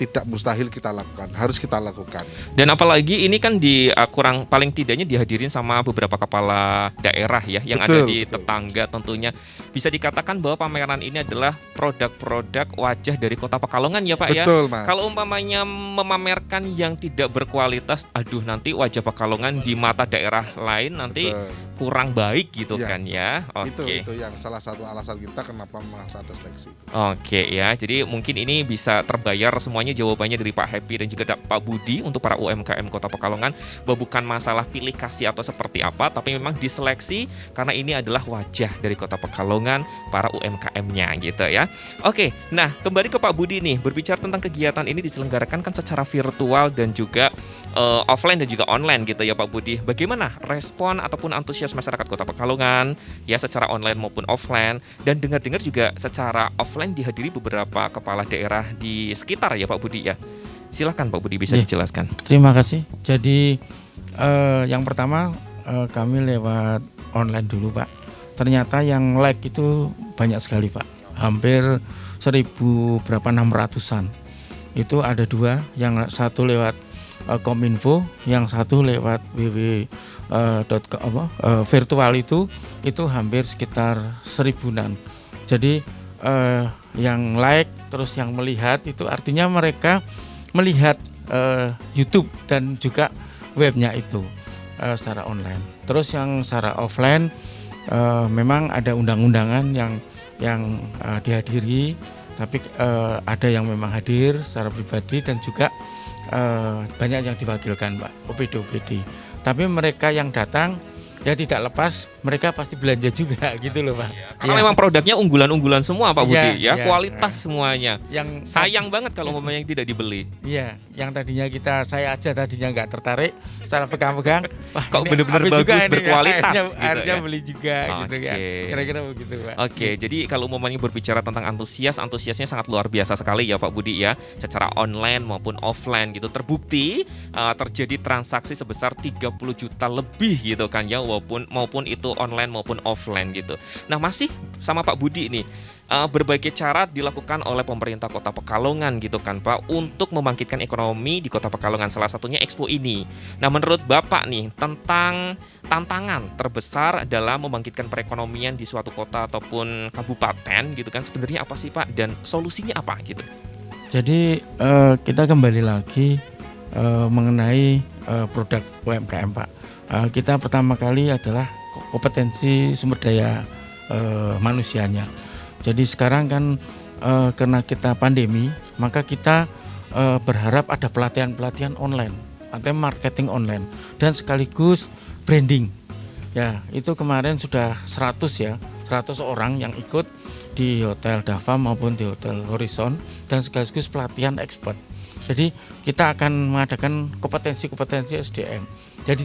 tidak mustahil kita lakukan, harus kita lakukan. Dan apalagi ini kan kurang paling tidaknya dihadirin sama beberapa kepala daerah ya yang ada di tetangga tentunya. Bisa dikatakan bahwa pameran ini adalah produk-produk wajah dari Kota Pekalongan ya Pak ya. Mas. Kalau umpamanya memamerkan yang tidak berkualitas, aduh nanti wajah Pekalongan di mata daerah lain nanti kurang baik gitu kan ya. Oke. Itu yang salah satu alasan kita kenapa harus ada seleksi. Oke ya, jadi mungkin ini bisa terbayar semuanya jawabannya dari Pak Happy dan juga Pak Budi untuk para UMKM Kota Pekalongan, bahwa bukan masalah pilih kasih atau seperti apa, tapi memang diseleksi karena ini adalah wajah dari Kota Pekalongan, para UMKM-nya gitu ya. Oke, nah kembali ke Pak Budi nih, berbicara tentang kegiatan ini diselenggarakan kan secara virtual dan juga offline dan juga online gitu ya Pak Budi. Bagaimana respon ataupun antusias masyarakat Kota Pekalongan ya secara online maupun offline, dan dengar-dengar juga secara offline dihadiri beberapa kepala daerah di sekitar ya Pak Budi ya. Silakan Pak Budi bisa dijelaskan. Terima kasih. Jadi yang pertama kami lewat online dulu Pak. Ternyata yang like itu banyak sekali Pak. Hampir 1.600-an. Itu ada dua, yang satu lewat Kominfo, yang satu lewat virtual itu hampir sekitar 1.000-an. Jadi yang like terus yang melihat itu artinya mereka melihat YouTube dan juga webnya itu secara online. Terus yang secara offline memang ada undang-undangan yang dihadiri, tapi ada yang memang hadir secara pribadi dan juga banyak yang diwakilkan Pak, OPD. Tapi mereka yang datang ya tidak lepas, mereka pasti belanja juga gitu loh Pak. Karena memang produknya unggulan-unggulan semua Pak Budi ya, kualitas semuanya. Yang sayang banget kalau umpamanya yang tidak dibeli. Iya, yang tadinya saya aja tadinya nggak tertarik, secara pegang-pegang, kok benar-benar bagus berkualitas. Akhirnya beli juga gitu ya. Kira-kira begitu Pak. Oke, jadi kalau umpamanya berbicara tentang antusiasnya sangat luar biasa sekali ya Pak Budi ya, secara online maupun offline gitu. Terbukti terjadi transaksi sebesar 30 juta lebih gitu kan ya, maupun itu online maupun offline gitu. Nah, masih sama Pak Budi nih, berbagai cara dilakukan oleh pemerintah Kota Pekalongan gitu kan Pak untuk membangkitkan ekonomi di Kota Pekalongan, salah satunya Expo ini. Nah, menurut Bapak nih tentang tantangan terbesar dalam membangkitkan perekonomian di suatu kota ataupun kabupaten gitu kan, sebenarnya apa sih Pak, dan solusinya apa gitu? Jadi kita kembali lagi mengenai produk UMKM, Pak. Kita pertama kali adalah kompetensi sumber daya manusianya. Jadi sekarang kan karena kita pandemi, maka kita berharap ada pelatihan-pelatihan online, atau marketing online dan sekaligus branding. Ya, itu kemarin sudah 100 orang yang ikut di Hotel Dava maupun di Hotel Horizon dan sekaligus pelatihan expert. Jadi kita akan mengadakan kompetensi SDM. Jadi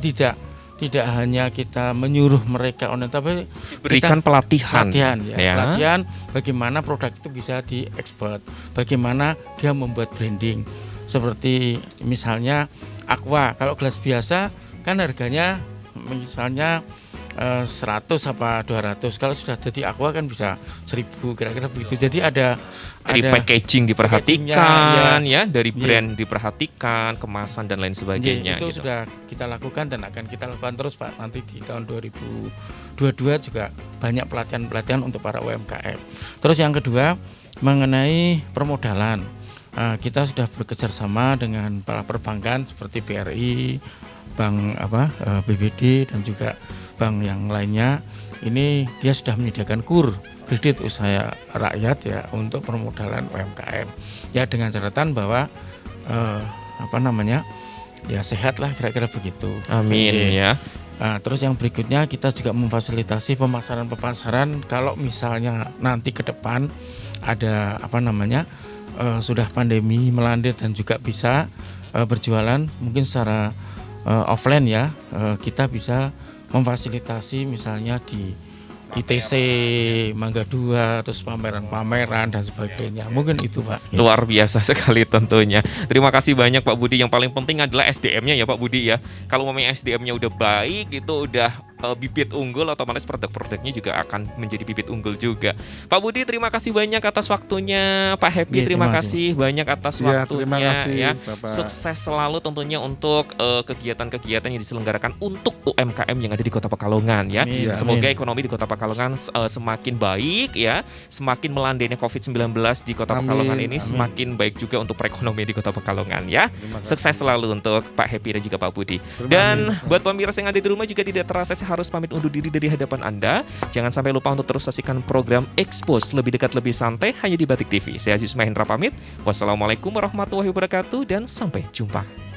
tidak hanya kita menyuruh mereka online, tapi Berikan pelatihan pelatihan bagaimana produk itu bisa diekspor, bagaimana dia membuat branding. Seperti misalnya Aqua, kalau gelas biasa kan harganya misalnya 100 apa 200, kalau sudah jadi Aqua kan bisa 1000 kira-kira begitu. Jadi ada packaging diperhatikan ya, dari brand diperhatikan, kemasan dan lain sebagainya. Itu gitu. sudah kita lakukan dan akan kita lakukan terus, Pak. Nanti di tahun 2022 juga banyak pelatihan-pelatihan untuk para UMKM. Terus yang kedua mengenai permodalan, kita sudah bekerjasama dengan para perbankan seperti BRI, Bank BBD dan juga bank yang lainnya. Ini dia sudah menyediakan KUR, kredit usaha rakyat ya, untuk permodalan UMKM. Ya dengan catatan bahwa ya sehat lah, kira-kira begitu. Amin. Ya. Terus yang berikutnya kita juga memfasilitasi pemasaran kalau misalnya nanti ke depan ada sudah pandemi melandai dan juga bisa berjualan mungkin secara offline ya, kita bisa memfasilitasi misalnya di ITC Mangga 2, terus pameran-pameran dan sebagainya. Mungkin itu, Pak. Luar biasa sekali tentunya. Terima kasih banyak Pak Budi. Yang paling penting adalah SDM-nya ya Pak Budi ya. Kalau memang SDM-nya udah baik, itu udah bibit unggul, otomatis produk-produknya juga akan menjadi bibit unggul juga. Pak Budi, terima kasih banyak atas waktunya. Pak Happy, terima kasih banyak atas waktunya. Terima kasih, ya. Bapak. Sukses selalu tentunya untuk kegiatan-kegiatan yang diselenggarakan untuk UMKM yang ada di Kota Pekalongan ya. Amin. Semoga ekonomi di Kota Pekalongan semakin baik ya, semakin melandainya COVID-19 di Kota Pekalongan ini semakin baik juga untuk perekonomian di Kota Pekalongan ya. Sukses selalu untuk Pak Happy dan juga Pak Budi. Dan buat pemirsa yang ada di rumah juga tidak terasa saya harus pamit undur diri dari hadapan Anda. Jangan sampai lupa untuk terus saksikan program Expose lebih dekat lebih santai hanya di Batik TV. Saya Aziz Mahendra pamit. Wassalamualaikum warahmatullahi wabarakatuh dan sampai jumpa.